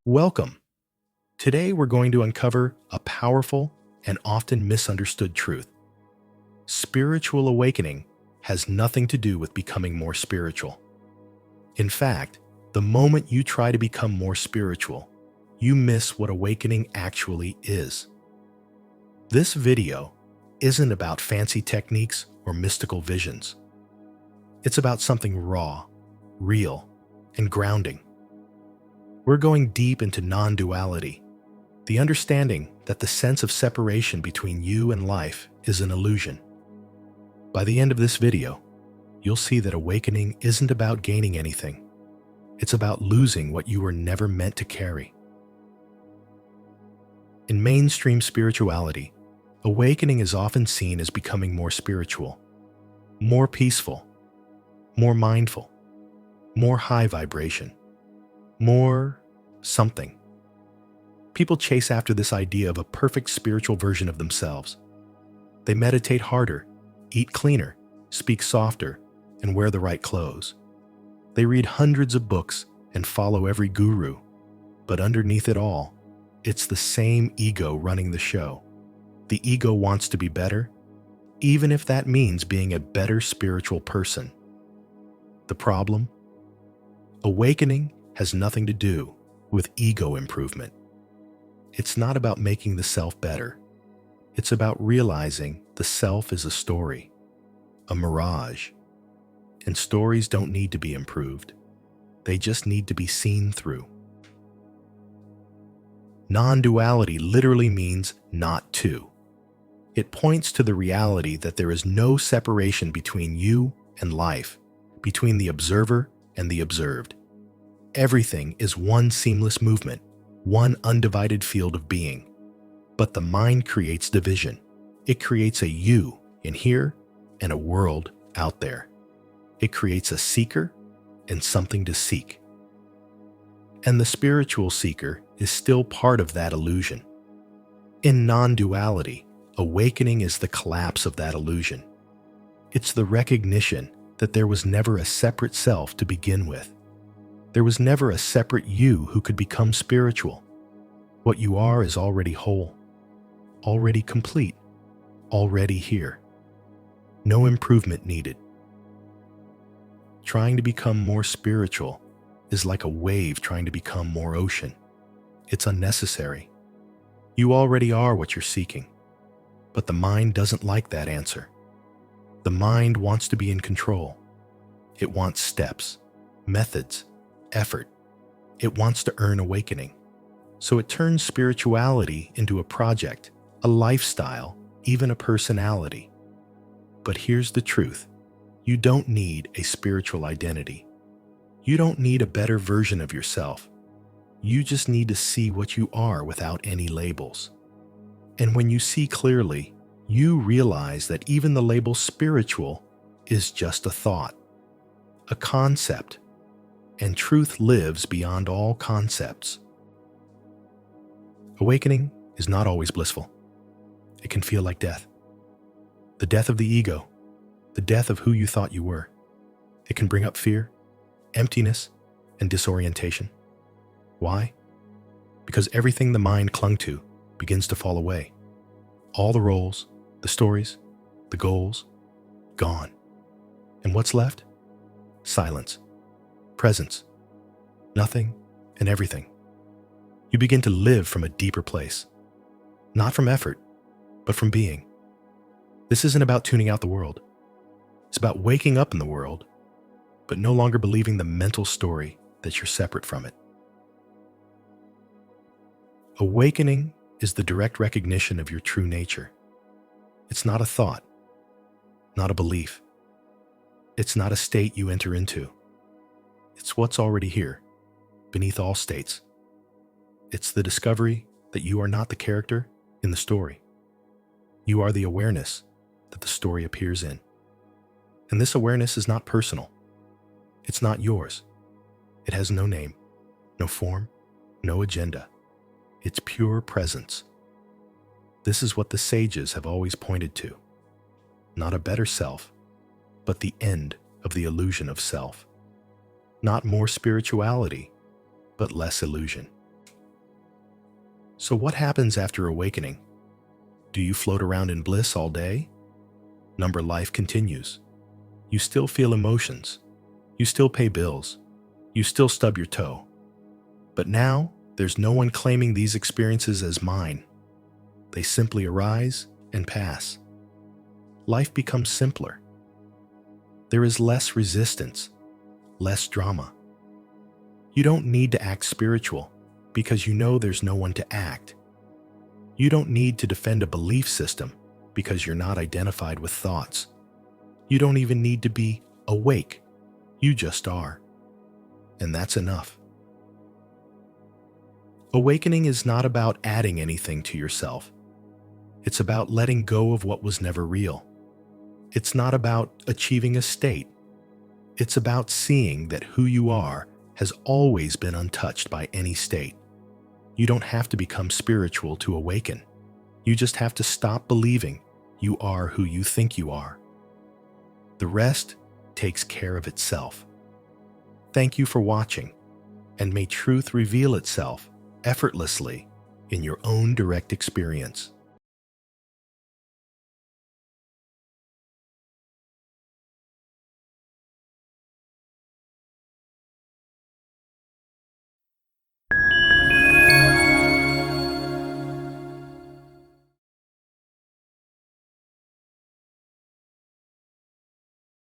Welcome. Today we're going to uncover a powerful and often misunderstood truth. Spiritual awakening has nothing to do with becoming more spiritual. In fact, the moment you try to become more spiritual, you miss what awakening actually is. This video isn't about fancy techniques or mystical visions. It's about something raw, real, and grounding. We're going deep into non-duality, the understanding that the sense of separation between you and life is an illusion. By the end of this video, you'll see that awakening isn't about gaining anything. It's about losing what you were never meant to carry. In mainstream spirituality, awakening is often seen as becoming more spiritual, more peaceful, more mindful, more high vibration, more something. People chase after this idea of a perfect spiritual version of themselves. They meditate harder, eat cleaner, speak softer, and wear the right clothes. They read hundreds of books and follow every guru, but underneath it all, it's the same ego running the show. The ego wants to be better, even if that means being a better spiritual person. The problem? Awakening has nothing to do with ego improvement. It's not about making the self better. It's about realizing the self is a story, a mirage. And stories don't need to be improved. They just need to be seen through. Non-duality literally means not two. It points to the reality that there is no separation between you and life, between the observer and the observed. Everything is one seamless movement, one undivided field of being. But the mind creates division. It creates a you in here and a world out there. It creates a seeker and something to seek. And the spiritual seeker is still part of that illusion. In non-duality, awakening is the collapse of that illusion. It's the recognition that there was never a separate self to begin with. There was never a separate you who could become spiritual. What you are is already whole, already complete, already here. No improvement needed. Trying to become more spiritual is like a wave trying to become more ocean. It's unnecessary. You already are what you're seeking. But the mind doesn't like that answer. The mind wants to be in control. It wants steps, methods, effort. It wants to earn awakening. So it turns spirituality into a project, a lifestyle, even a personality. But here's the truth. You don't need a spiritual identity. You don't need a better version of yourself. You just need to see what you are without any labels. And when you see clearly, you realize that even the label spiritual is just a thought, a concept, and truth lives beyond all concepts. Awakening is not always blissful. It can feel like death. The death of the ego, the death of who you thought you were. It can bring up fear, emptiness, and disorientation. Why? Because everything the mind clung to begins to fall away. All the roles, the stories, the goals, gone. And what's left? Silence, presence, nothing and everything. You begin to live from a deeper place, not from effort, but from being. This isn't about tuning out the world. It's about waking up in the world, but no longer believing the mental story that you're separate from it. Awakening is the direct recognition of your true nature. It's not a thought, not a belief. It's not a state you enter into. It's what's already here, beneath all states. It's the discovery that you are not the character in the story. You are the awareness that the story appears in. And this awareness is not personal. It's not yours. It has no name, no form, no agenda. It's pure presence. This is what the sages have always pointed to. Not a better self, but the end of the illusion of self. Not more spirituality, but less illusion. So what happens after awakening? Do you float around in bliss all day? Number life continues. You still feel emotions. You still pay bills. You still stub your toe. But now, there's no one claiming these experiences as mine. They simply arise and pass. Life becomes simpler. There is less resistance, less drama. You don't need to act spiritual because you know there's no one to act. You don't need to defend a belief system because you're not identified with thoughts. You don't even need to be awake. You just are. And that's enough. Awakening is not about adding anything to yourself. It's about letting go of what was never real. It's not about achieving a state. It's about seeing that who you are has always been untouched by any state. You don't have to become spiritual to awaken. You just have to stop believing you are who you think you are. The rest takes care of itself. Thank you for watching, and may truth reveal itself effortlessly in your own direct experience.